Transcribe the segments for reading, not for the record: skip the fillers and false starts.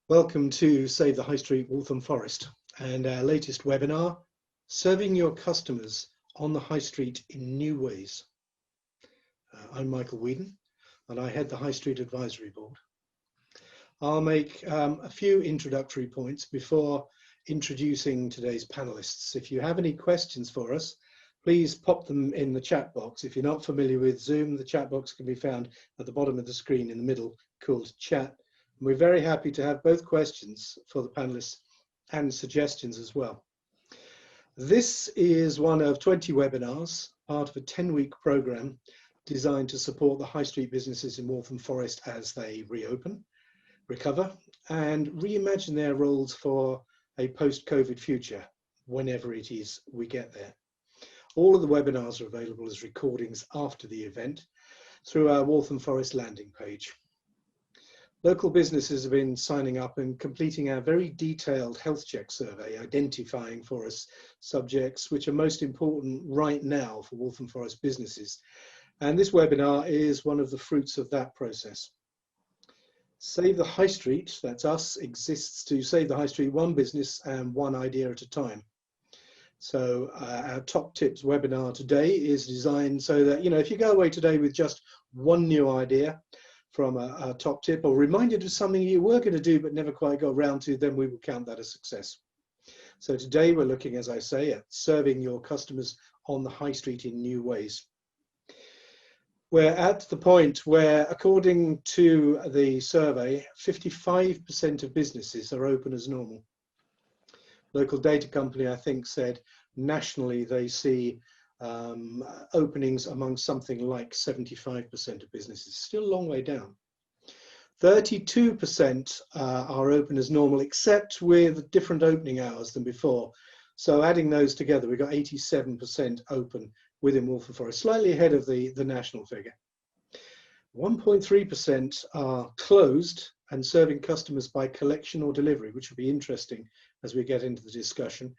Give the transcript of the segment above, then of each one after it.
Welcome to Save the High Street Waltham Forest and our latest webinar, Serving Your Customers on the High Street in New Ways. I'm Michael Whedon and I head the High Street Advisory Board. I'll make a few introductory points before introducing today's panelists. If you have any questions for us, please pop them in the chat box. If you're not familiar with Zoom, the chat box can be found at the bottom of the screen in the middle, called Chat. We're very happy to have both questions for the panelists and suggestions as well. This is one of 20 webinars, part of a 10-week program designed to support the high street businesses in Waltham Forest as they reopen, recover, and reimagine their roles for a post-COVID future, whenever it is we get there. All of the webinars are available as recordings after the event through our Waltham Forest landing page. Local businesses have been signing up and completing our very detailed health check survey, identifying for us subjects which are most important right now for Waltham Forest businesses. And this webinar is one of the fruits of that process. Save the High Street, that's us, exists to save the high street one business and one idea at a time. So our top tips webinar today is designed so that, if you go away today with just one new idea from a top tip, or reminded of something you were going to do but never quite got around to, then we will count that a success. So today we're looking, as I say, at serving your customers on the high street in new ways. We're at the point where, according to the survey, 55% of businesses are open as normal. Local data company, I think, said nationally they see openings among something like 75% of businesses, still a long way down. 32% are open as normal, except with different opening hours than before. So adding those together, we've got 87% open within Waltham Forest, slightly ahead of the national figure. 1.3% are closed and serving customers by collection or delivery, which will be interesting as we get into the discussion.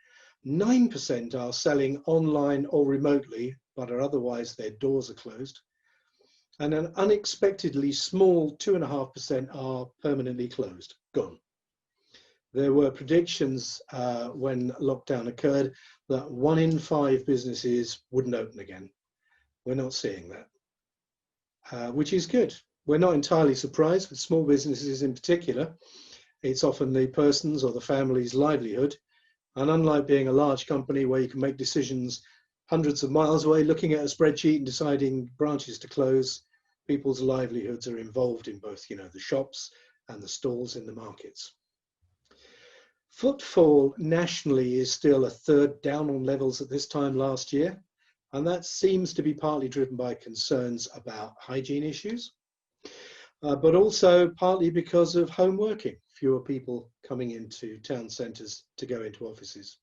9% are selling online or remotely, but are otherwise their doors are closed. And an unexpectedly small 2.5% are permanently closed, gone. There were predictions when lockdown occurred that 1 in 5 businesses wouldn't open again. We're not seeing that, which is good. We're not entirely surprised with small businesses in particular. It's often the person's or the family's livelihood. And unlike being a large company where you can make decisions hundreds of miles away, looking at a spreadsheet and deciding branches to close, people's livelihoods are involved in both, the shops and the stalls in the markets. Footfall nationally is still a third down on levels at this time last year, and that seems to be partly driven by concerns about hygiene issues, but also partly because of home working. Fewer people coming into town centres to go into offices.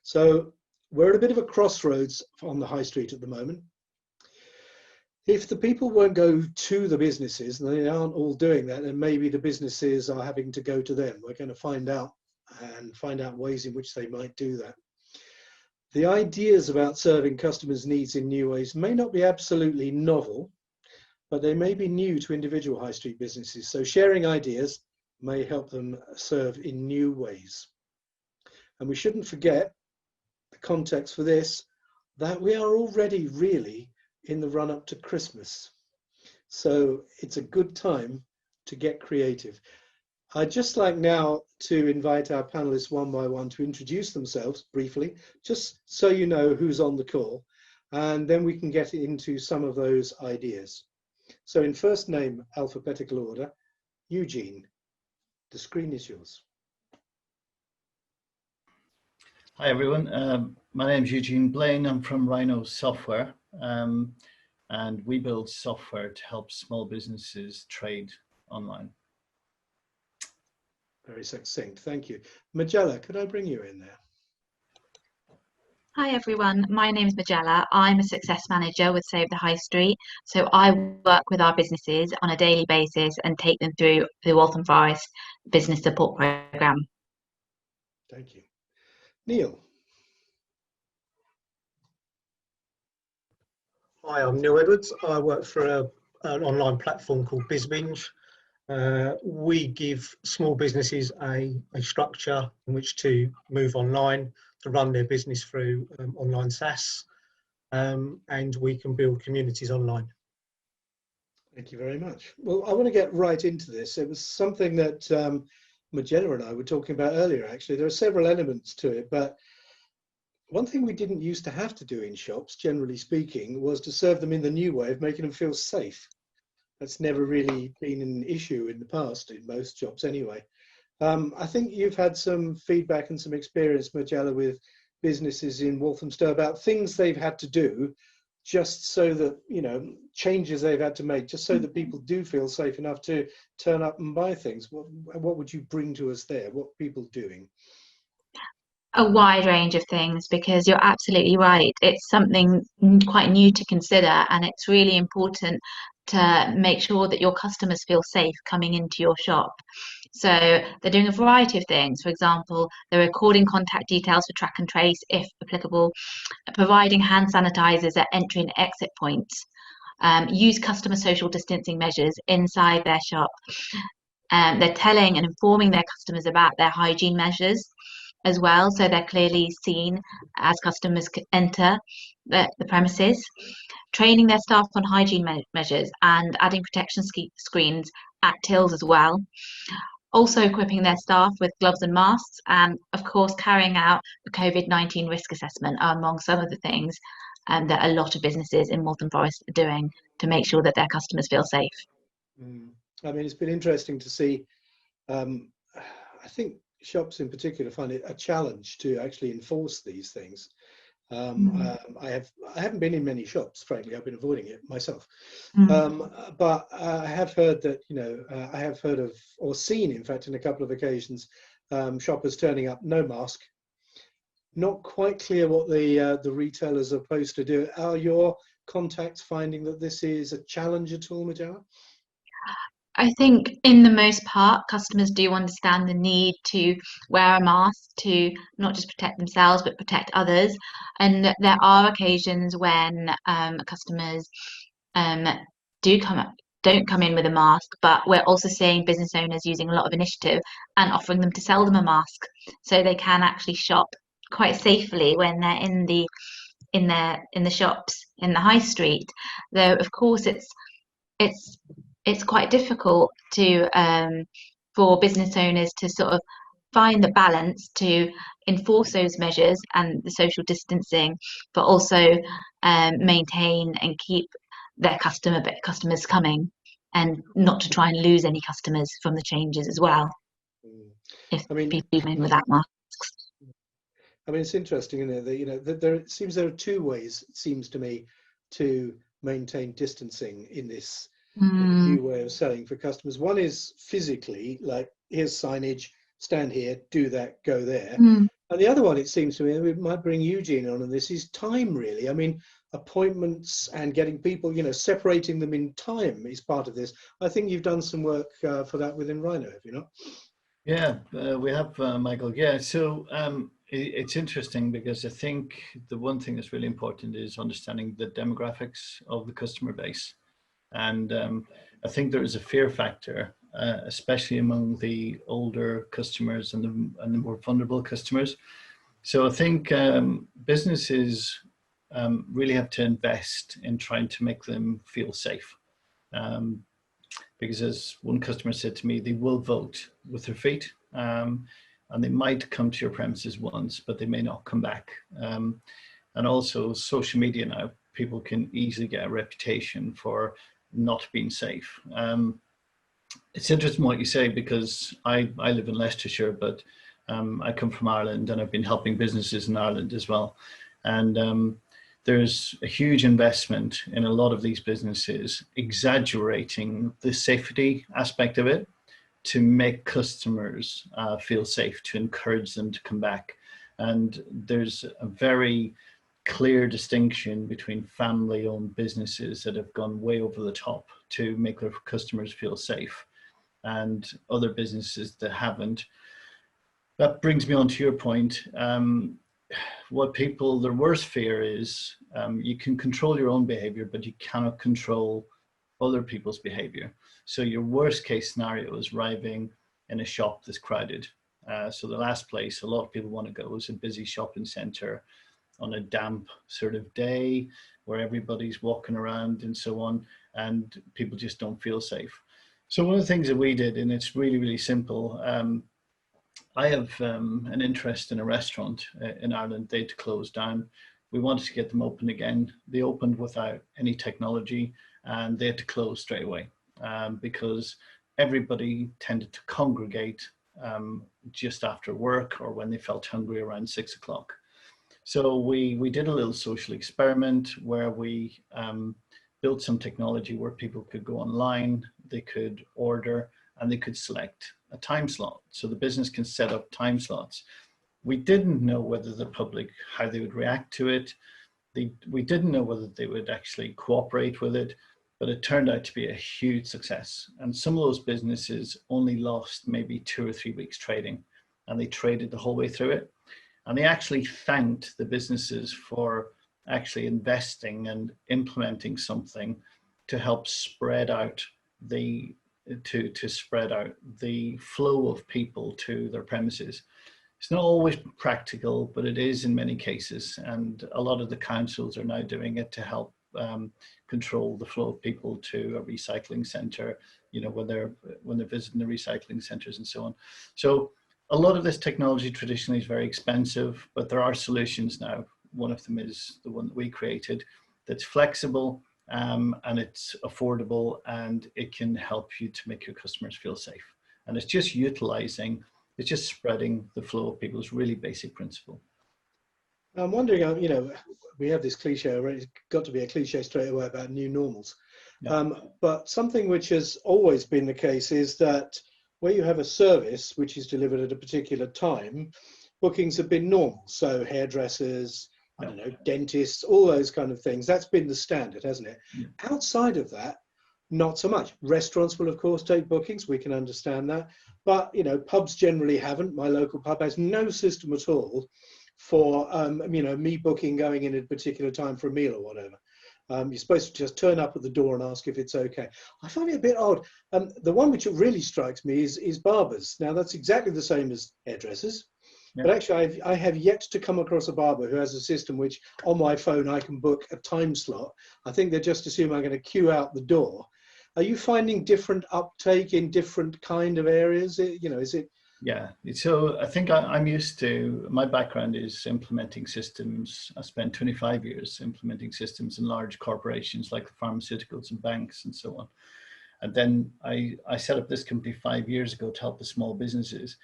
So we're at a bit of a crossroads on the high street at the moment. If the people won't go to the businesses, and they aren't all doing that, then maybe the businesses are having to go to them. We're going to find out ways in which they might do that. The ideas about serving customers' needs in new ways may not be absolutely novel, but they may be new to individual high street businesses. So sharing ideas may help them serve in new ways. And we shouldn't forget the context for this, that we are already really in the run-up to Christmas. So it's a good time to get creative. I'd just like now to invite our panelists one by one to introduce themselves briefly, just so you know who's on the call, and then we can get into some of those ideas. So in first name, alphabetical order, Eugene. The screen is yours. Hi everyone, my name is Eugene Blaine. I'm from Rhino Software, and we build software to help small businesses trade online. Very succinct, thank you. Majella, could I bring you in there? Hi everyone, my name is Majella. I'm a success manager with Save the High Street. So I work with our businesses on a daily basis and take them through the Waltham Forest Business Support Programme. Thank you. Neil. Hi, I'm Neil Edwards. I work for an online platform called BizBinge, We give small businesses a structure in which to move online, to run their business through online SaaS, and we can build communities online. Thank you very much. Well, I want to get right into this. It was something that Magella and I were talking about earlier, actually. There are several elements to it, but one thing we didn't used to have to do in shops, generally speaking, was to serve them in the new way of making them feel safe. That's never really been an issue in the past, in most shops anyway. I think you've had some feedback and some experience, Magella, with businesses in Walthamstow about things they've had to do just so that, you know, changes they've had to make, just so that people do feel safe enough to turn up and buy things. What would you bring to us there? What are people doing? A wide range of things, because you're absolutely right. It's something quite new to consider, and it's really important to make sure that your customers feel safe coming into your shop. So they're doing a variety of things. For example, they're recording contact details for track and trace if applicable, providing hand sanitizers at entry and exit points, use customer social distancing measures inside their shop. They're telling and informing their customers about their hygiene measures as well, so they're clearly seen as customers enter the premises. Training their staff on hygiene measures and adding protection screens at tills as well. Also equipping their staff with gloves and masks, and of course carrying out the COVID-19 risk assessment are among some of the things that a lot of businesses in Waltham Forest are doing to make sure that their customers feel safe. I mean, it's been interesting to see. I think shops in particular find it a challenge to actually enforce these things. I haven't been in many shops, frankly. I've been avoiding it myself. But I have heard that, you know, I have heard of, or seen, in fact, in a couple of occasions, shoppers turning up no mask. Not quite clear what the retailers are supposed to do. Are your contacts finding that this is a challenge at all, Magella? I think in the most part, customers do understand the need to wear a mask to not just protect themselves, but protect others. And there are occasions when customers don't come in with a mask, but we're also seeing business owners using a lot of initiative and offering them to sell them a mask, so they can actually shop quite safely when they're in the shops in the high street. Though of course it's quite difficult to for business owners to sort of find the balance to enforce those measures and the social distancing, but also maintain and keep their customers coming, and not to try and lose any customers from the changes as well. If people come in without masks. I mean, it's interesting, isn't it, that, you know, that there seems there are two ways, it seems to me, to maintain distancing in this new way of selling for customers. One is physically, like, here's signage, stand here, do that, go there. And the other one, it seems to me, and we might bring Eugene on this, is time, really. I mean, appointments and getting people, you know, separating them in time is part of this. I think you've done some work for that within Rhino, have you not? Yeah, we have, Michael. Yeah, so it's interesting because I think the one thing that's really important is understanding the demographics of the customer base. And I think there is a fear factor, especially among the older customers and the more vulnerable customers. So I think businesses really have to invest in trying to make them feel safe. Because as one customer said to me, they will vote with their feet, and they might come to your premises once, but they may not come back. And also social media now, people can easily get a reputation for not being safe. It's interesting what you say, because I live in Leicestershire, but I come from Ireland, and I've been helping businesses in Ireland as well. And there's a huge investment in a lot of these businesses exaggerating the safety aspect of it to make customers feel safe, to encourage them to come back. And there's a very clear distinction between family-owned businesses that have gone way over the top to make their customers feel safe, and other businesses that haven't. That brings me on to your point. What people, their worst fear is you can control your own behavior, but you cannot control other people's behavior. So your worst case scenario is arriving in a shop that's crowded. So the last place a lot of people want to go is a busy shopping center on a damp sort of day where everybody's walking around and so on, and people just don't feel safe. So one of the things that we did, and it's really, really simple, I have an interest in a restaurant in Ireland. They'd closed down. We wanted to get them open again. They opened without any technology, and they had to close straight away because everybody tended to congregate just after work or when they felt hungry around 6 o'clock. So we did a little social experiment where we built some technology where people could go online, they could order, and they could select a time slot. So the business can set up time slots. We didn't know whether the public, how they would react to it. We didn't know whether they would actually cooperate with it, but it turned out to be a huge success. And some of those businesses only lost maybe 2 or 3 weeks trading, and they traded the whole way through it. And they actually thanked the businesses for actually investing and implementing something to help spread out the spread out the flow of people to their premises. It's not always practical, but it is in many cases. And a lot of the councils are now doing it to help control the flow of people to a recycling centre, you know, when they're visiting the recycling centres and so on. So a lot of this technology traditionally is very expensive, but there are solutions now. One of them is the one that we created that's flexible and it's affordable, and it can help you to make your customers feel safe. And it's just utilizing, it's just spreading the flow of people's really basic principle. I'm wondering, you know, we have this cliche, or it's got to be a cliche straight away about new normals. Yeah. But something which has always been the case is that where you have a service which is delivered at a particular time, bookings have been normal. So hairdressers, I don't know, dentists, all those kind of things. That's been the standard, hasn't it? Yeah. Outside of that, not so much. Restaurants will, of course, take bookings. We can understand that. But, you know, pubs generally haven't. My local pub has no system at all for, you know, me booking going in at a particular time for a meal or whatever. You're supposed to just turn up at the door and ask if it's okay. I find it a bit odd. The one which really strikes me is barbers. Now, that's exactly the same as hairdressers. Yeah. But actually, I have yet to come across a barber who has a system which, on my phone, I can book a time slot. I think they just assume I'm going to queue out the door. Are you finding different uptake in different kind of areas? You know, is it? Yeah, so I think I'm used to, my background is implementing systems. I spent 25 years implementing systems in large corporations like the pharmaceuticals and banks and so on. And then I set up this company 5 years ago to help the small businesses.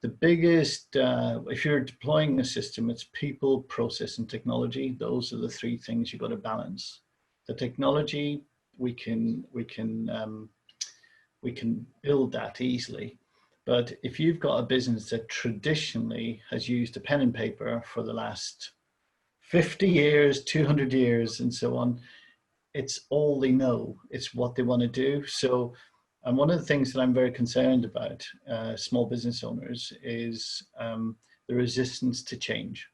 The biggest, if you're deploying a system, it's people, process, and technology. Those are the three things you've got to balance. The technology, we can build that easily. But if you've got a business that traditionally has used a pen and paper for the last 50 years, 200 years, and so on, it's all they know. It's what they want to do. So, and one of the things that I'm very concerned about small business owners is the resistance to change.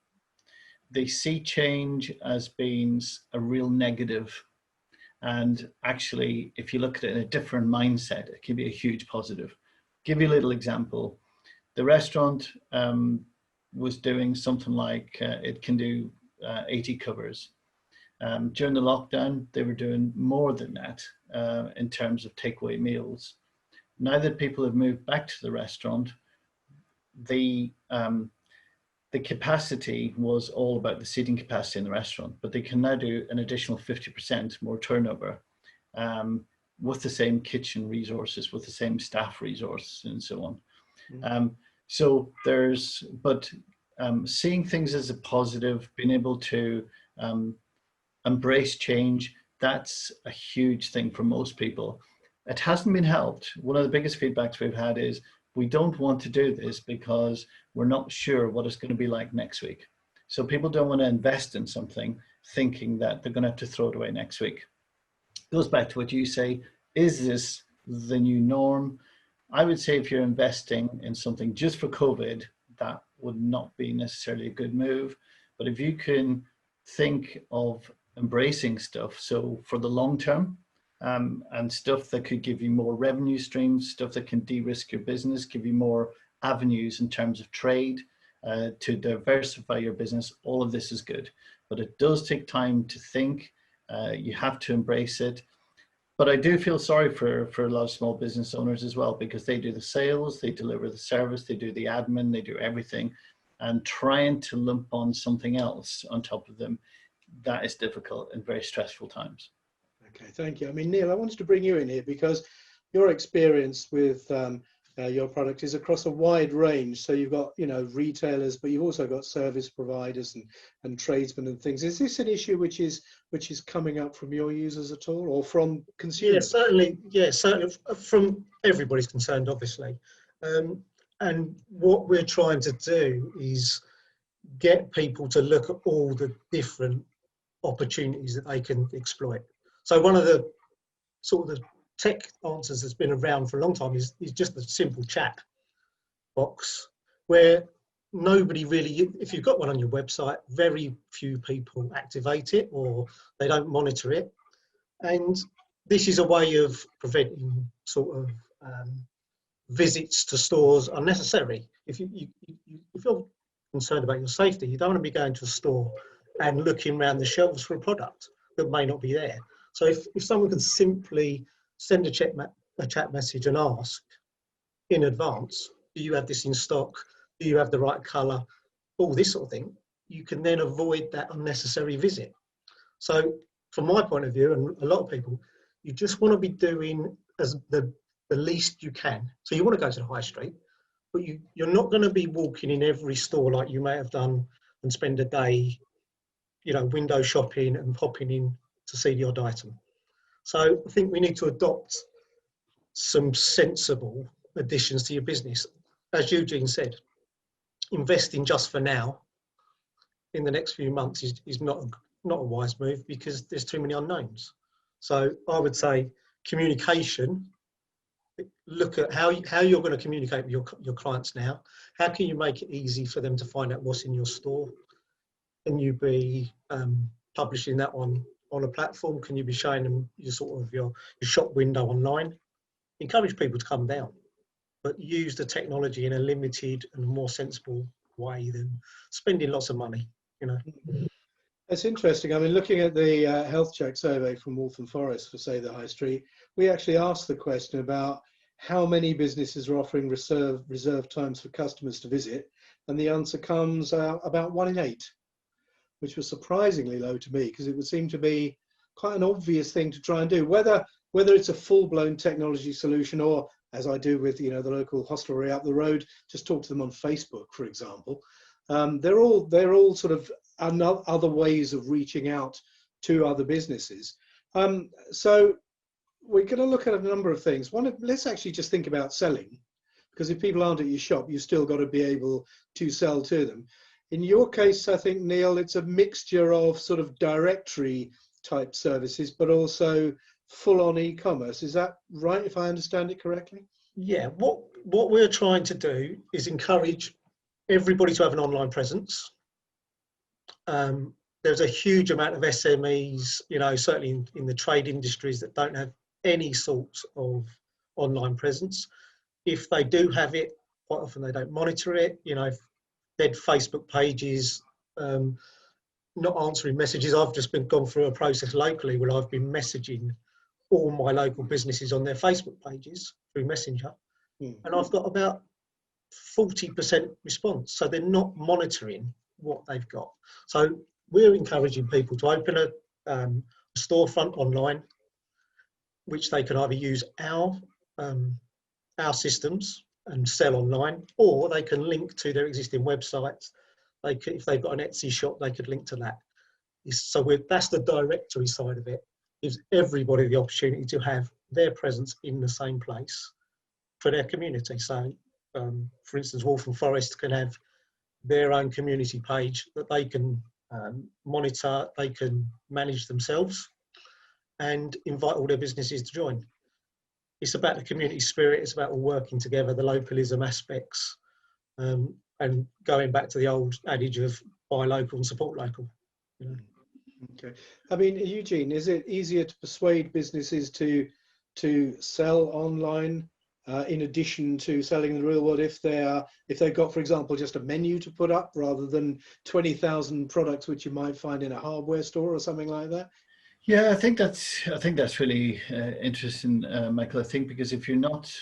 They see change as being a real negative. And actually, if you look at it in a different mindset, it can be a huge positive. Give you a little example. The restaurant was doing something like it can do 80 covers. During the lockdown, they were doing more than that in terms of takeaway meals. Now that people have moved back to the restaurant, the capacity was all about the seating capacity in the restaurant, but they can now do an additional 50% more turnover with the same kitchen resources, with the same staff resources, and so on. Mm-hmm. So there's, but seeing things as a positive, being able to embrace change, that's a huge thing for most people. It hasn't been helped. One of the biggest feedbacks we've had is, we don't want to do this because we're not sure what it's going to be like next week. So people don't want to invest in something thinking that they're going to have to throw it away next week. It goes back to what you say, is this the new norm? I would say if you're investing in something just for COVID, that would not be necessarily a good move. But if you can think of embracing stuff, so for the long term, and stuff that could give you more revenue streams, stuff that can de-risk your business, give you more avenues in terms of trade, to diversify your business. All of this is good, but it does take time to think. You have to embrace it. But I do feel sorry for a lot of small business owners as well, because they do the sales, they deliver the service, they do the admin, they do everything, and trying to lump on something else on top of them, that is difficult and very stressful times. Okay, thank you. I mean, Neil, I wanted to bring you in here because your experience with your product is across a wide range. So you've got, you know, retailers, but you've also got service providers and tradesmen and things. Is this an issue which is coming up from your users at all, or from consumers? Yeah, certainly from everybody's concerned, obviously. And what we're trying to do is get people to look at all the different opportunities that they can exploit. So one of the sort of the tech answers that's been around for a long time is just a simple chat box, where nobody really, if you've got one on your website, very few people activate it or they don't monitor it. And this is a way of preventing sort of visits to stores unnecessary. If you're concerned about your safety, you don't want to be going to a store and looking around the shelves for a product that may not be there. So if someone can simply send a chat message and ask in advance, do you have this in stock? Do you have the right colour? All this sort of thing, you can then avoid that unnecessary visit. So from my point of view, and a lot of people, you just want to be doing as the least you can. So you want to go to the high street, but you're not going to be walking in every store like you may have done and spend a day, you know, window shopping and popping in to see the odd item. So I think we need to adopt some sensible additions to your business. As Eugene said, investing just for now in the next few months is not a wise move, because there's too many unknowns. So I would say communication. Look at how you're going to communicate with your clients now. How can you make it easy for them to find out what's in your store? Can you be publishing that on a platform? Can you be showing them your shop window online? Encourage people to come down, but use the technology in a limited and more sensible way than spending lots of money, you know. That's interesting. I mean, looking at the health check survey from Waltham Forest for, say, the High Street, we actually asked the question about how many businesses are offering reserved times for customers to visit, and the answer comes out about 1 in 8, which was surprisingly low to me, because it would seem to be quite an obvious thing to try and do. Whether it's a full-blown technology solution, or, as I do with, you know, the local hostelry up the road, just talk to them on Facebook, for example. They're all sort of other ways of reaching out to other businesses. So we're going to look at a number of things. Let's actually just think about selling, because if people aren't at your shop, you've still got to be able to sell to them. In your case, I think, Neil, it's a mixture of sort of directory type services, but also full-on e-commerce. Is that right, if I understand it correctly? Yeah, what we're trying to do is encourage everybody to have an online presence. There's a huge amount of SMEs, you know, certainly in the trade industries, that don't have any sort of online presence. If they do have it, quite often they don't monitor it. You know, dead Facebook pages, not answering messages. I've just gone through a process locally where I've been messaging all my local businesses on their Facebook pages through Messenger, and I've got about 40% response. So they're not monitoring what they've got. So we're encouraging people to open a storefront online, which they can either use our systems and sell online, or they can link to their existing websites. If they've got an Etsy shop, they could link to that. So that's the directory side of it. Gives everybody the opportunity to have their presence in the same place for their community. So, for instance, Waltham Forest can have their own community page that they can monitor, they can manage themselves, and invite all their businesses to join. It's about the community spirit, it's about all working together, the localism aspects, and going back to the old adage of buy local and support local. You know? Okay. I mean, Eugene, is it easier to persuade businesses to sell online in addition to selling in the real world if they've got, for example, just a menu to put up rather than 20,000 products which you might find in a hardware store or something like that? Yeah, I think that's really interesting, Michael. I think because if you're not,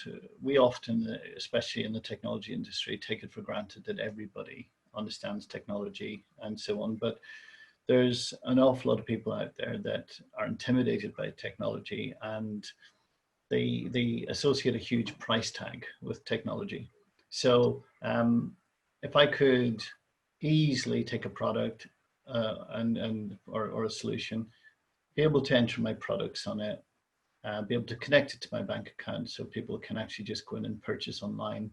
we often, especially in the technology industry, take it for granted that everybody understands technology and so on. But there's an awful lot of people out there that are intimidated by technology, and they associate a huge price tag with technology. So if I could easily take a product or a solution, be able to enter my products on it, be able to connect it to my bank account so people can actually just go in and purchase online.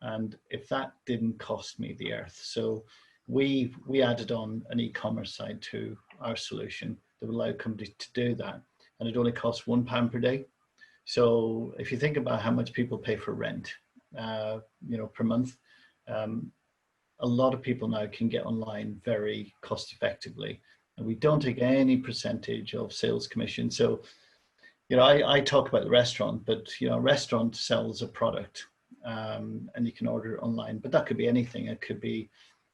And if that didn't cost me the earth. So we added on an e-commerce side to our solution that would allow companies to do that. And it only costs £1 per day. So if you think about how much people pay for rent, per month, a lot of people now can get online very cost effectively. And we don't take any percentage of sales commission. So, I talk about the restaurant, but, a restaurant sells a product and you can order it online, but that could be anything. It could be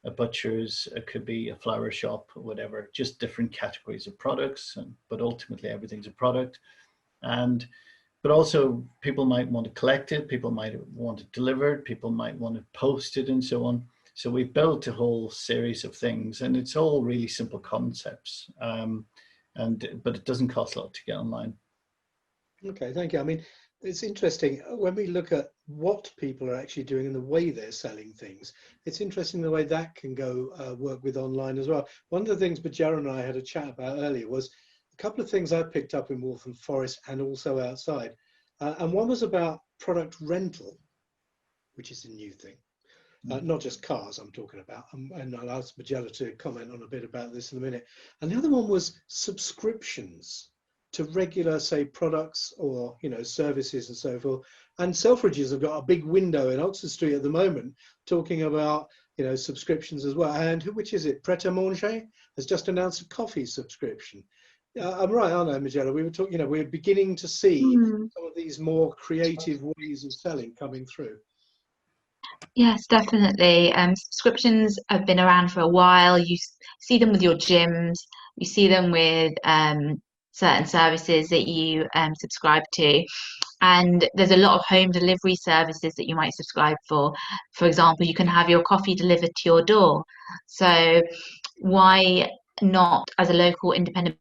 a butcher's, it could be a flower shop, or whatever, just different categories of products. But ultimately everything's a product. But also people might want to collect it, people might want it delivered, people might want it posted and so on. So we've built a whole series of things, and it's all really simple concepts, but it doesn't cost a lot to get online. Okay, thank you. I mean, it's interesting when we look at what people are actually doing and the way they're selling things. It's interesting the way that can go work with online as well. One of the things Bajara and I had a chat about earlier was a couple of things I picked up in Waltham Forest and also outside. And one was about product rental, which is a new thing. Not just cars I'm talking about, and I'll ask Magella to comment on a bit about this in a minute. And the other one was subscriptions to regular, say, products or services and so forth. And Selfridges have got a big window in Oxford Street at the moment talking about subscriptions as well. And which is it? Pret a Manger has just announced a coffee subscription. I'm right, aren't I, Magella? We were talking. We're beginning to see some of these more creative ways of selling coming through. Yes, definitely. Subscriptions have been around for a while. You see them with your gyms, you see them with certain services that you subscribe to. And there's a lot of home delivery services that you might subscribe for. For example, you can have your coffee delivered to your door. So why not, as a local independent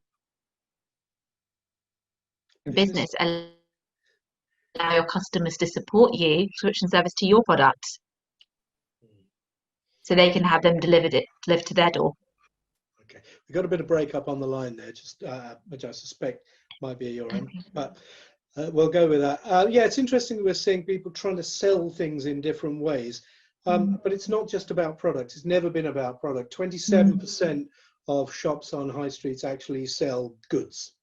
business, allow your customers to support you, subscription service to your products, so they can have them delivered to their door. Okay, we got a bit of breakup on the line there, just which I suspect might be at your end, but we'll go with that. Yeah, it's interesting that we're seeing people trying to sell things in different ways, but it's not just about products. It's never been about product. 27% of shops on high streets actually sell goods.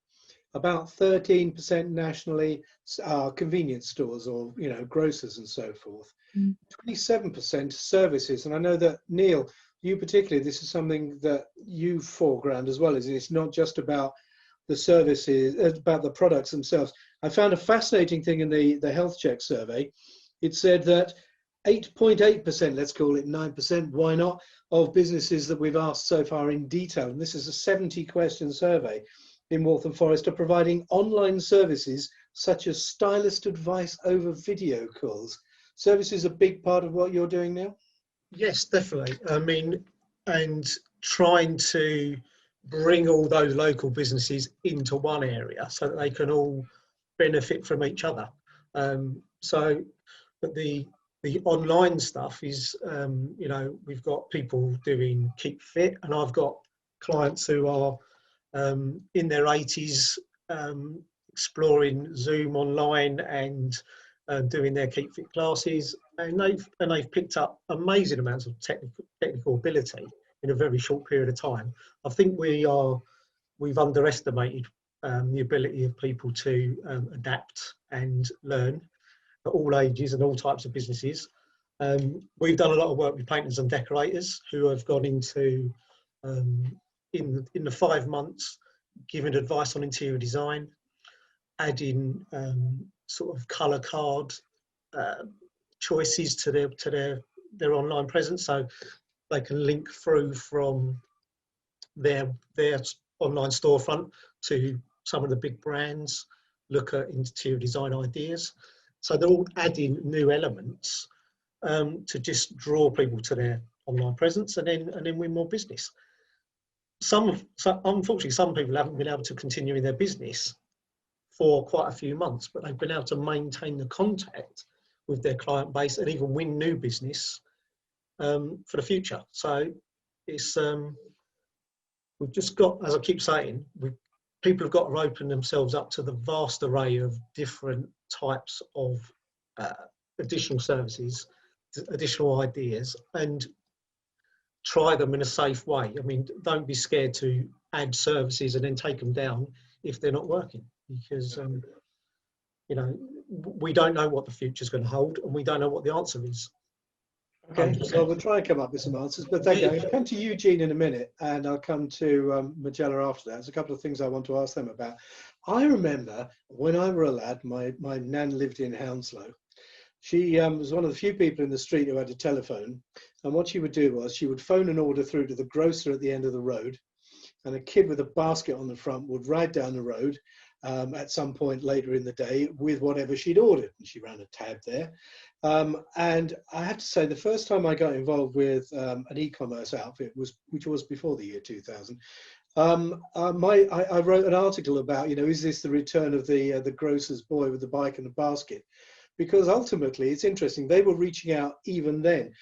About 13% nationally are convenience stores or grocers and so forth. 27% services, and I know that Neil, you particularly, this is something that you foreground as well, is it's not just about the services, about the products themselves. I found a fascinating thing in the health check survey. It said that 8.8%, let's call it 9%, why not, of businesses that we've asked so far in detail, and this is a 70-question survey in Waltham Forest, are providing online services such as stylist advice over video calls. Service is a big part of what you're doing now? Yes, definitely. I mean, and trying to bring all those local businesses into one area so that they can all benefit from each other. But the online stuff is, we've got people doing Keep Fit, and I've got clients who are in their 80s, exploring Zoom online and doing their Keep Fit classes, and they've picked up amazing amounts of technical ability in a very short period of time. I think we've underestimated the ability of people to adapt and learn at all ages and all types of businesses. We've done a lot of work with painters and decorators who have gone into in the 5 months, giving advice on interior design, adding sort of colour card choices to their online presence, so they can link through from their online storefront to some of the big brands, look at interior design ideas. So they're all adding new elements to just draw people to their online presence, and then win more business. Unfortunately, some people haven't been able to continue in their business for quite a few months, but they've been able to maintain the contact with their client base and even win new business for the future. So it's we've just got, as I keep saying, people have got to open themselves up to the vast array of different types of additional services, additional ideas, and try them in a safe way. I mean, don't be scared to add services and then take them down if they're not working, because you know, we don't know what the future is going to hold, and we don't know what the answer is. Okay, well, we'll try and come up with some answers, but thank you. I'll come to Eugene in a minute, and I'll come to Magella after that. There's a couple of things I want to ask them about. I remember when I was a lad, my nan lived in Hounslow. She was one of the few people in the street who had a telephone, and what she would do was she would phone an order through to the grocer at the end of the road, and a kid with a basket on the front would ride down the road at some point later in the day with whatever she'd ordered. And she ran a tab there. And I have to say, the first time I got involved with an e-commerce outfit, which was before the year 2000, I wrote an article about, you know, is this the return of the grocer's boy with the bike and the basket? Because ultimately, it's interesting, they were reaching out even then.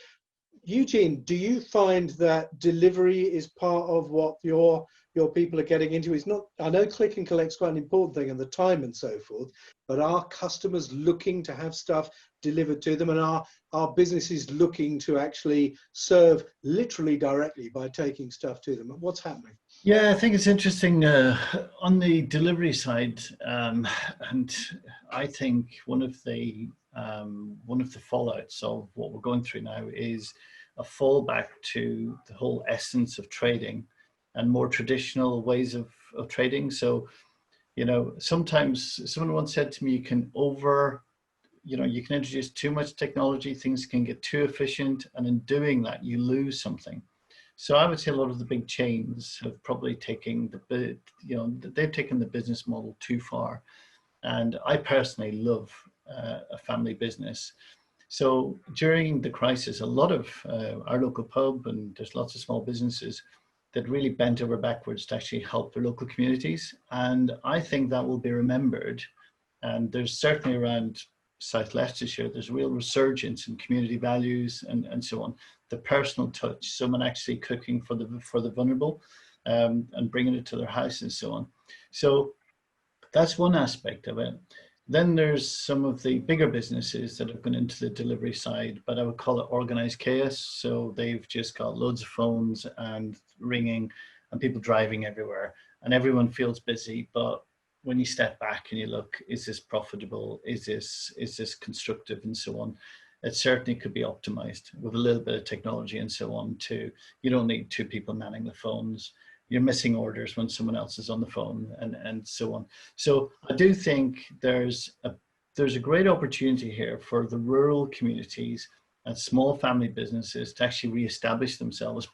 Eugene, do you find that delivery is part of what your people are getting into? It's not, I know click and collect is quite an important thing and the time and so forth, but are customers looking to have stuff delivered to them, and are businesses looking to actually serve literally directly by taking stuff to them? What's happening? Yeah, I think it's interesting on the delivery side, and I think one of the fallouts of what we're going through now is a fallback to the whole essence of trading and more traditional ways of trading. So, you know, sometimes someone once said to me, you can introduce too much technology, things can get too efficient, and in doing that, you lose something. So I would say a lot of the big chains have probably taken they've taken the business model too far. And I personally love a family business. So during the crisis, a lot of our local pub, and there's lots of small businesses that really bent over backwards to actually help their local communities. And I think that will be remembered. And there's certainly around South Leicestershire, there's a real resurgence in community values and so on. The personal touch, someone actually cooking for the vulnerable and bringing it to their house and so on. So that's one aspect of it. Then there's some of the bigger businesses that have gone into the delivery side, but I would call it organized chaos. So they've just got loads of phones and ringing and people driving everywhere, and everyone feels busy. But when you step back and you look, is this profitable? Is this constructive and so on? It certainly could be optimized with a little bit of technology and so on too. You don't need two people manning the phones. You're missing orders when someone else is on the phone and so on. So I do think there's a great opportunity here for the rural communities and small family businesses to actually reestablish themselves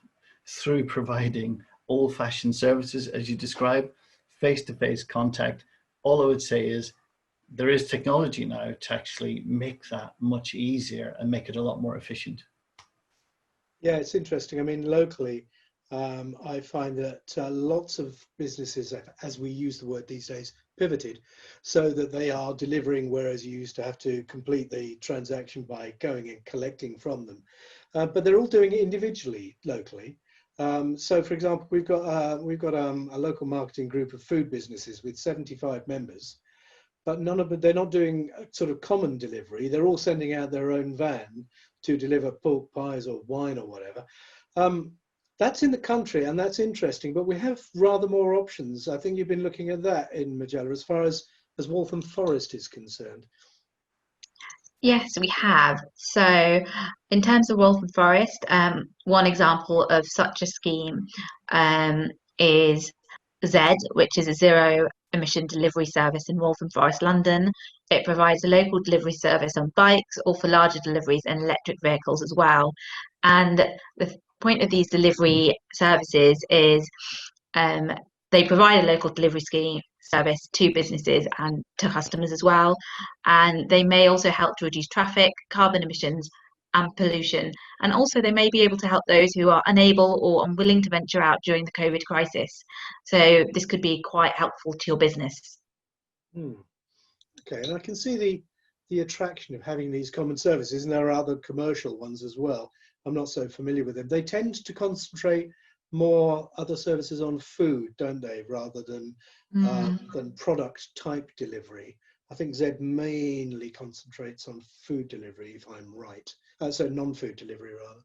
through providing old-fashioned services, as you describe, face-to-face contact. All I would say is there is technology now to actually make that much easier and make it a lot more efficient. Yeah, it's interesting. I mean, locally, I find that lots of businesses, as we use the word these days, pivoted, so that they are delivering, whereas you used to have to complete the transaction by going and collecting from them. But they're all doing it individually, locally. So, for example, we've got a local marketing group of food businesses with 75 members, but they're not doing sort of common delivery. They're all sending out their own van to deliver pork pies or wine or whatever. That's in the country, and that's interesting, but we have rather more options. I think you've been looking at that in Magella as far as Waltham Forest is concerned. Yes, we have. So in terms of Waltham Forest, one example of such a scheme is Z, which is a zero emission delivery service in Waltham Forest, London. It provides a local delivery service on bikes or for larger deliveries and electric vehicles as well. And the point of these delivery services is they provide a local delivery scheme service to businesses and to customers as well. And they may also help to reduce traffic, carbon emissions, and pollution. And also, they may be able to help those who are unable or unwilling to venture out during the COVID crisis. So, this could be quite helpful to your business. Okay, and I can see the attraction of having these common services, and there are other commercial ones as well. I'm not so familiar with them. They tend to concentrate more other services on food, don't they, rather than product type delivery. I think Z mainly concentrates on food delivery, if I'm right. So non-food delivery rather.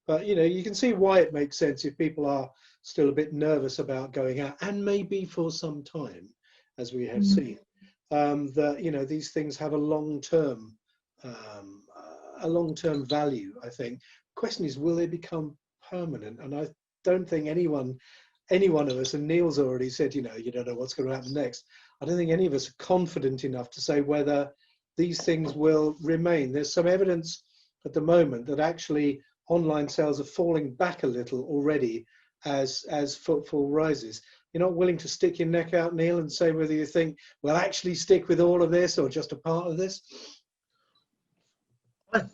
But you know, you can see why it makes sense if people are still a bit nervous about going out, and maybe for some time, as we have seen. That you know, these things have a long-term value. I think. Question is, will they become permanent? And I don't think any one of us, and Neil's already said, you know, you don't know what's going to happen next. I don't think any of us are confident enough to say whether these things will remain. There's some evidence at the moment that actually online sales are falling back a little already as footfall rises. You're not willing to stick your neck out, Neil, and say whether you think we'll actually stick with all of this or just a part of this?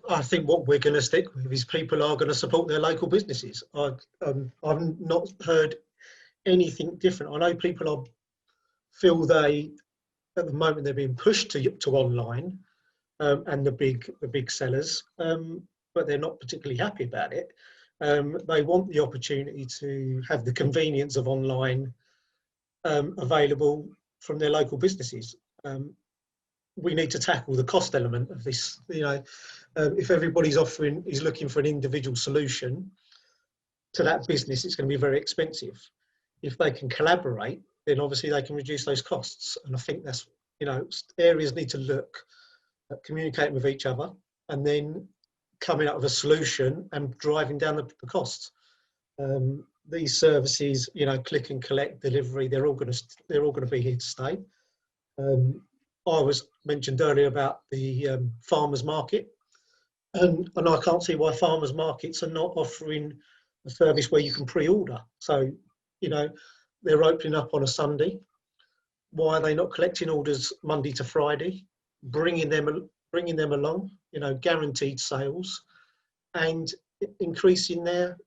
I think what we're going to stick with is people are going to support their local businesses. I've not heard anything different. I know people feel at the moment they're being pushed to online and the big sellers, but they're not particularly happy about it. They want the opportunity to have the convenience of online available from their local businesses. We need to tackle the cost element of this. You know, if everybody's is looking for an individual solution to that business, it's going to be very expensive. If they can collaborate, then obviously they can reduce those costs. And I think that's, you know, areas need to look at communicating with each other and then coming up with a solution and driving down the costs. These services, you know, click and collect, delivery, they're all going to be here to stay. I was mentioned earlier about the farmers market, and I can't see why farmers markets are not offering a service where you can pre-order. So, you know, they're opening up on a Sunday. Why are they not collecting orders Monday to Friday, bringing them along? You know, guaranteed sales, and increasing their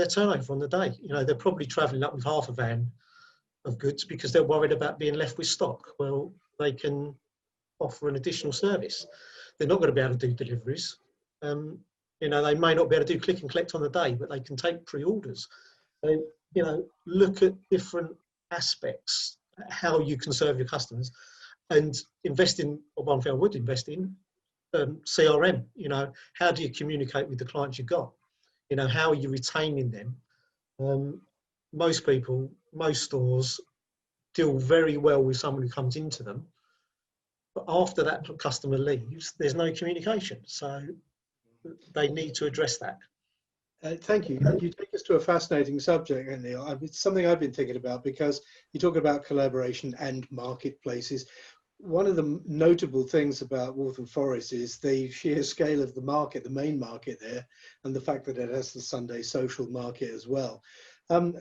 turnover on the day. You know, they're probably travelling up with half a van of goods because they're worried about being left with stock. Well, they can offer an additional service. They're not going to be able to do deliveries. You know, they may not be able to do click and collect on the day, but they can take pre-orders. So, you know, look at different aspects, how you can serve your customers, and invest in, or one thing I would invest in, CRM. You know, how do you communicate with the clients you've got? You know, how are you retaining them? Most stores deal very well with someone who comes into them, but after that customer leaves, there's no communication. So they need to address that. Thank you. You take us to a fascinating subject, Neil. It's something I've been thinking about, because you talk about collaboration and marketplaces. One of the notable things about Waltham Forest is the sheer scale of the market, the main market there, and the fact that it has the Sunday social market as well.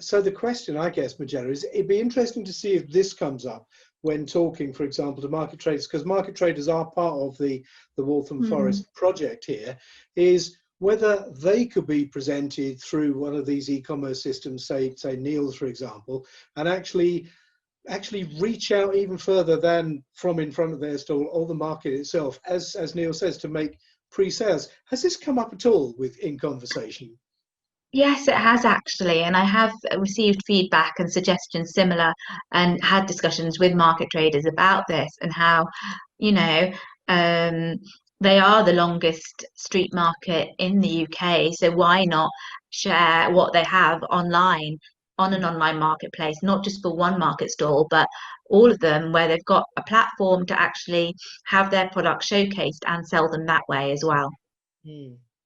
So the question, I guess, Magella, is it'd be interesting to see if this comes up when talking, for example, to market traders, because market traders are part of the Waltham Forest project here, is whether they could be presented through one of these e-commerce systems, say Neil's, for example, and actually reach out even further than from in front of their stall or the market itself, as Neil says, to make pre-sales. Has this come up at all in conversation? Yes, it has actually, and I have received feedback and suggestions similar, and had discussions with market traders about this and how, you know, they are the longest street market in the UK, so why not share what they have online on an online marketplace, not just for one market stall, but all of them, where they've got a platform to actually have their products showcased and sell them that way as well.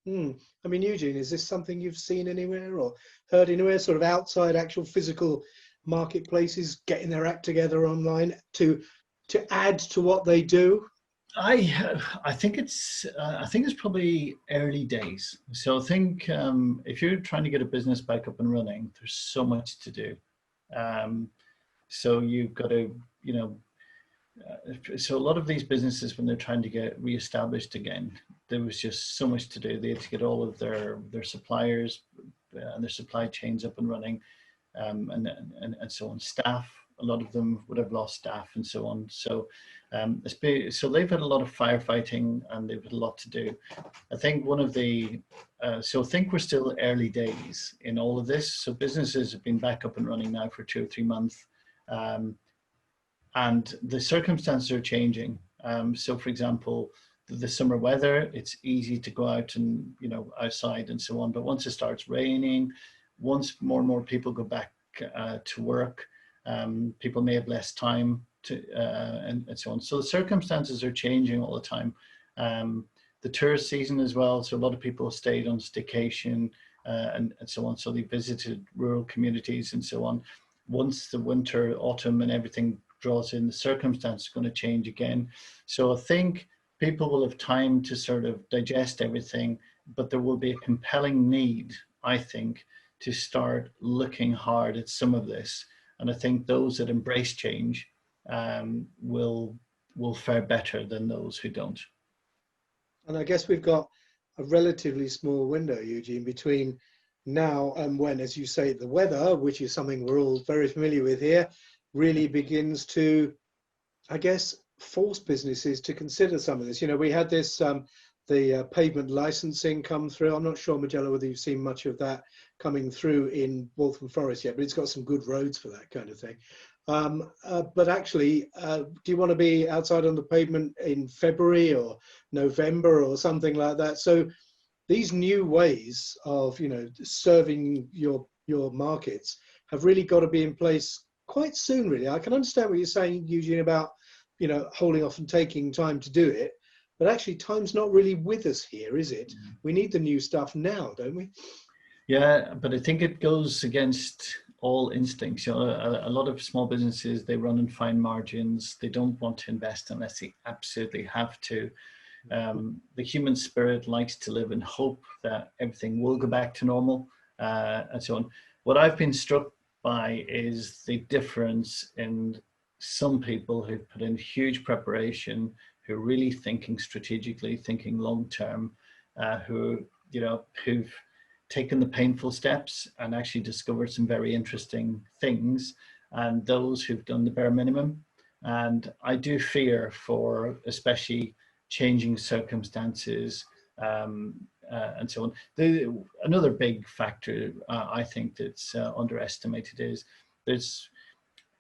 I mean, Eugene, is this something you've seen anywhere or heard anywhere, sort of outside actual physical marketplaces getting their act together online to add to what they do? I think it's probably early days. So I think if you're trying to get a business back up and running, there's so much to do. Um, so you've got to, so a lot of these businesses, when they're trying to get reestablished again, there was just so much to do. They had to get all of their suppliers and their supply chains up and running, and so on. Staff, a lot of them would have lost staff and so on. So, so they've had a lot of firefighting and they've had a lot to do. I think one of the, so I think we're still early days in all of this. So businesses have been back up and running now for 2 or 3 months. And the circumstances are changing. So for example, the summer weather, it's easy to go out and, outside and so on. But once it starts raining, once more and more people go back to work, people may have less time to, and so on. So the circumstances are changing all the time. The tourist season as well. So a lot of people stayed on staycation and so on. So they visited rural communities and so on. Once the winter, autumn and everything draws in, the circumstances are going to change again. So I think people will have time to sort of digest everything, but there will be a compelling need, I think, to start looking hard at some of this. And I think those that embrace change will fare better than those who don't. And I guess we've got a relatively small window, Eugene, between now and when, as you say, the weather, which is something we're all very familiar with here, really begins to, I guess, force businesses to consider some of this. We had this, the pavement licensing come through. I'm not sure, Magella, whether you've seen much of that coming through in Waltham Forest yet, but it's got some good roads for that kind of thing. But actually, do you want to be outside on the pavement in February or November or something like that? So these new ways of, serving your markets have really got to be in place quite soon, really. I can understand what you're saying, Eugene, about, holding off and taking time to do it. But actually, time's not really with us here, is it? We need the new stuff now, don't we? Yeah, but I think it goes against all instincts. A lot of small businesses, they run on fine margins. They don't want to invest unless they absolutely have to. The human spirit likes to live in hope that everything will go back to normal and so on. What I've been struck by is the difference in some people who've put in huge preparation, who are really thinking strategically, thinking long term, who've taken the painful steps and actually discovered some very interesting things, and those who've done the bare minimum. And I do fear for especially changing circumstances and so on. Another big factor I think that's underestimated is there's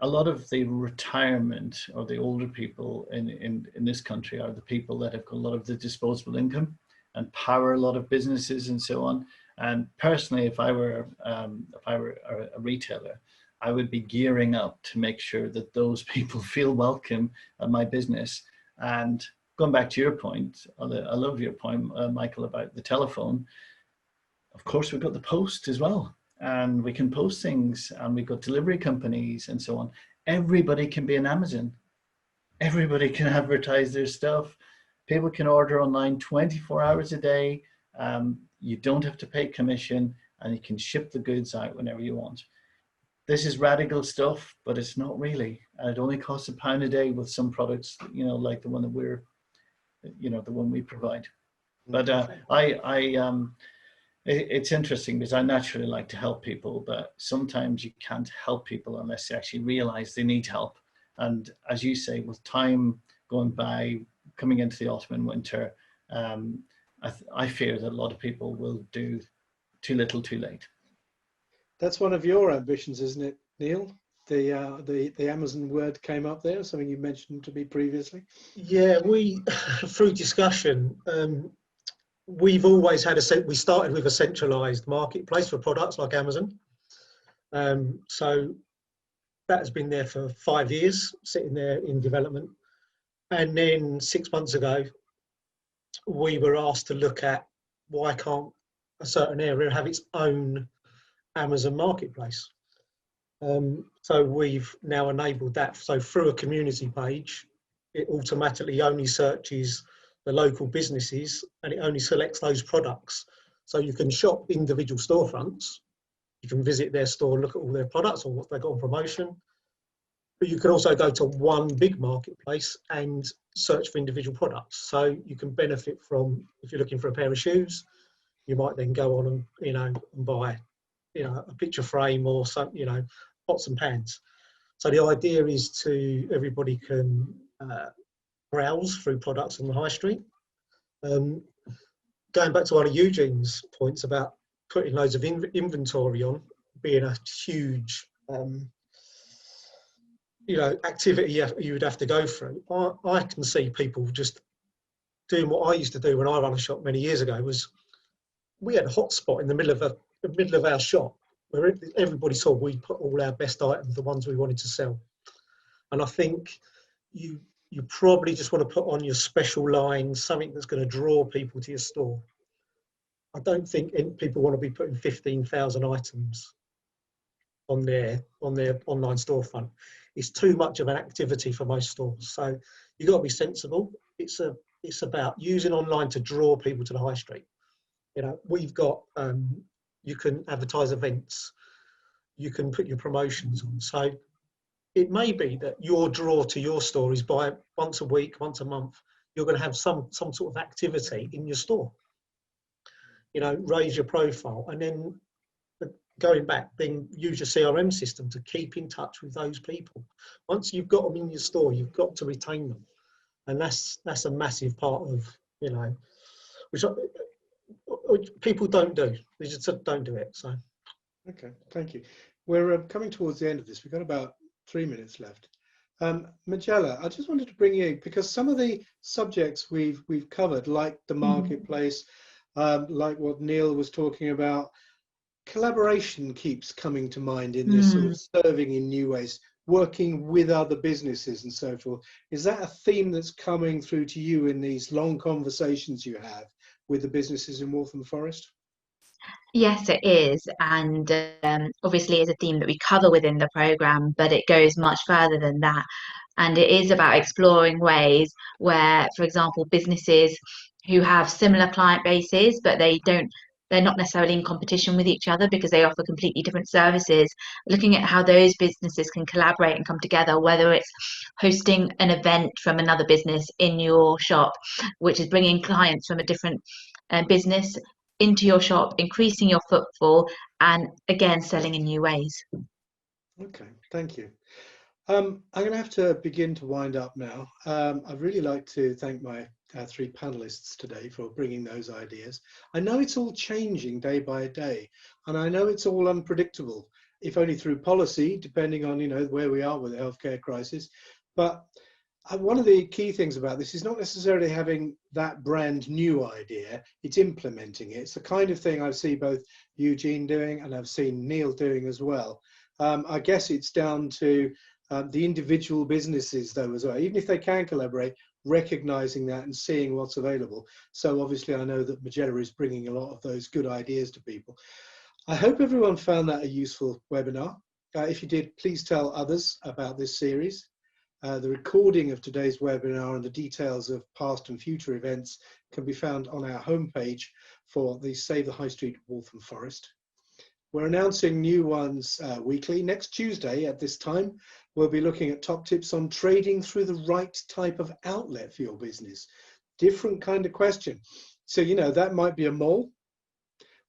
a lot of the retirement or the older people in this country are the people that have got a lot of the disposable income and power a lot of businesses and so on. And personally, if I were a retailer, I would be gearing up to make sure that those people feel welcome at my business. And going back to your point, I love your point, Michael, about the telephone. Of course, we've got the post as well, and we can post things, and we've got delivery companies and so on. Everybody can be an Amazon. Everybody can advertise their stuff. People can order online 24 hours a day. You don't have to pay commission, and you can ship the goods out whenever you want. This is radical stuff, but it's not really. And it only costs £1 a day with some products, like the one that we're, the one we provide. But it's interesting because I naturally like to help people, but sometimes you can't help people unless they actually realize they need help. And as you say, with time going by, coming into the autumn and winter, I fear that a lot of people will do too little, too late. That's one of your ambitions, isn't it, Neil? The Amazon word came up there, something you mentioned to me previously. Yeah, we through discussion, we've always had we started with a centralised marketplace for products like Amazon. So that has been there for 5 years, sitting there in development. And then 6 months ago, we were asked to look at why can't a certain area have its own Amazon marketplace. So we've now enabled that. So through a community page, it automatically only searches the local businesses and it only selects those products. So you can shop individual storefronts, you can visit their store, look at all their products or what they've got on promotion, but you can also go to one big marketplace and search for individual products. So you can benefit from, if you're looking for a pair of shoes, you might then go on and, and buy, a picture frame or some, pots and pans. So the idea is everybody can browse through products on the high street. Going back to one of Eugene's points about putting loads of inventory on being a huge activity you would have to go through. I can see people just doing what I used to do when I ran a shop many years ago. Was we had a hotspot in the middle of our shop where everybody saw we put all our best items, the ones we wanted to sell. And I think you probably just want to put on your special line, something that's going to draw people to your store. I don't think people want to be putting 15,000 items on their online storefront. It's too much of an activity for most stores. So you've got to be sensible. It's about using online to draw people to the high street. We've got, you can advertise events, you can put your promotions on. So it may be that your draw to your store is by once a week, once a month, you're going to have some sort of activity in your store. Raise your profile, and then going back, then use your CRM system to keep in touch with those people. Once you've got them in your store, you've got to retain them, and that's a massive part of which people don't do. They just don't do it. So, okay, thank you. We're coming towards the end of this. We've got about 3 minutes left. Majella, I just wanted to bring you, because some of the subjects we've covered, like the marketplace, like what Neil was talking about, collaboration keeps coming to mind in this sort of serving in new ways, working with other businesses and so forth. Is that a theme that's coming through to you in these long conversations you have with the businesses in Waltham Forest? Yes, it is. And obviously is a theme that we cover within the programme, but it goes much further than that. And it is about exploring ways where, for example, businesses who have similar client bases, but they're not necessarily in competition with each other because they offer completely different services, looking at how those businesses can collaborate and come together, whether it's hosting an event from another business in your shop, which is bringing clients from a different business into your shop, increasing your footfall, and again, selling in new ways. Okay, thank you. I'm going to have to begin to wind up now. I'd really like to thank my three panelists today for bringing those ideas. I know it's all changing day by day, and I know it's all unpredictable, if only through policy, depending on where we are with the healthcare crisis. But one of the key things about this is not necessarily having that brand new idea, it's implementing it. It's the kind of thing I see both Eugene doing and I've seen Neil doing as well. I guess it's down to the individual businesses though as well, even if they can collaborate, recognizing that and seeing what's available. So obviously I know that Majella is bringing a lot of those good ideas to people. I hope everyone found that a useful webinar. If you did, please tell others about this series. The recording of today's webinar and the details of past and future events can be found on our homepage for the Save the High Street Waltham Forest. We're announcing new ones weekly. Next Tuesday at this time, we'll be looking at top tips on trading through the right type of outlet for your business. Different kind of question. So, that might be a mall,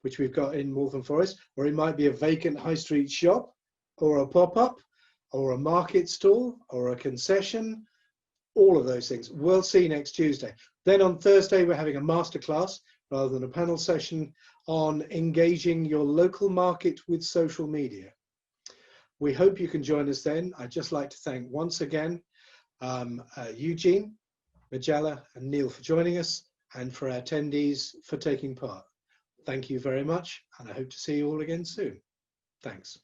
which we've got in Waltham Forest, or it might be a vacant high street shop, or a pop-up, or a market stall, or a concession, all of those things. We'll see next Tuesday. Then on Thursday, we're having a masterclass rather than a panel session on engaging your local market with social media. We hope you can join us then. I'd just like to thank once again Eugene, Majella and Neil for joining us, and for our attendees for taking part. Thank you very much, and I hope to see you all again soon. Thanks.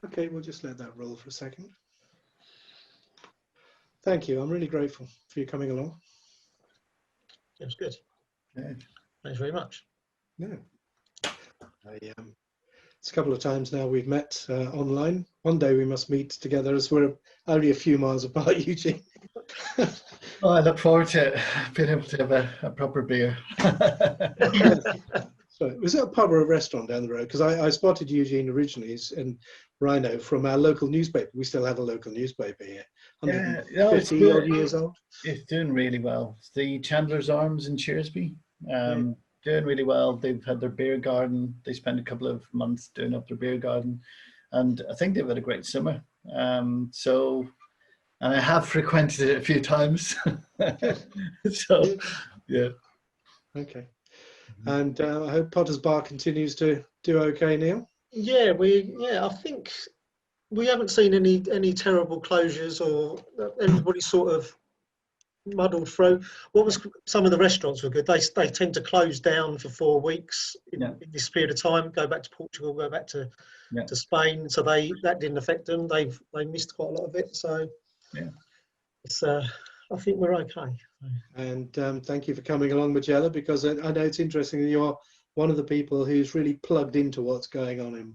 Okay, we'll just let that roll for a second. Thank you. I'm really grateful for you coming along. It was good. Yeah. Thanks very much. Yeah. It's a couple of times now we've met online. One day we must meet together as we're only a few miles apart, Eugene. Oh, I look forward to being able to have a proper beer. So, was it a pub or a restaurant down the road? Because I spotted Eugene originally in Rhino from our local newspaper. We still have a local newspaper here. Yeah, no, it's 150 odd good. years old. It's doing really well. It's the Chandler's Arms in Cheersby. Yeah. Doing really well. They've had their beer garden. They spent a couple of months doing up their beer garden, and I think they've had a great summer. So, and I have frequented it a few times. So, yeah. Okay. And I hope Potter's Bar continues to do okay, Neil. Yeah, I think we haven't seen any terrible closures, or everybody sort of muddled through. Some of the restaurants were good. They tend to close down for 4 weeks in this period of time. Go back to Portugal, go back to Spain. So that didn't affect them. They missed quite a lot of it. So yeah, it's I think we're okay. And thank you for coming along, Magella, because I know it's interesting that you're one of the people who's really plugged into what's going on in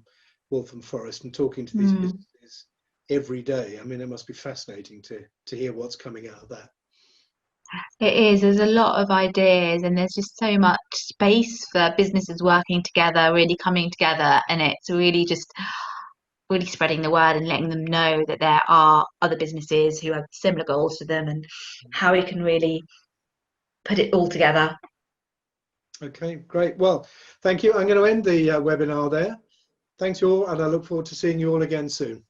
Waltham Forest and talking to these businesses every day. I mean, it must be fascinating to hear what's coming out of that. It is. There's a lot of ideas, and there's just so much space for businesses working together, really coming together, and it's really just really spreading the word and letting them know that there are other businesses who have similar goals to them, and how we can really put it all together. Okay, great. Well, thank you. I'm going to end the webinar there. Thanks you all, and I look forward to seeing you all again soon.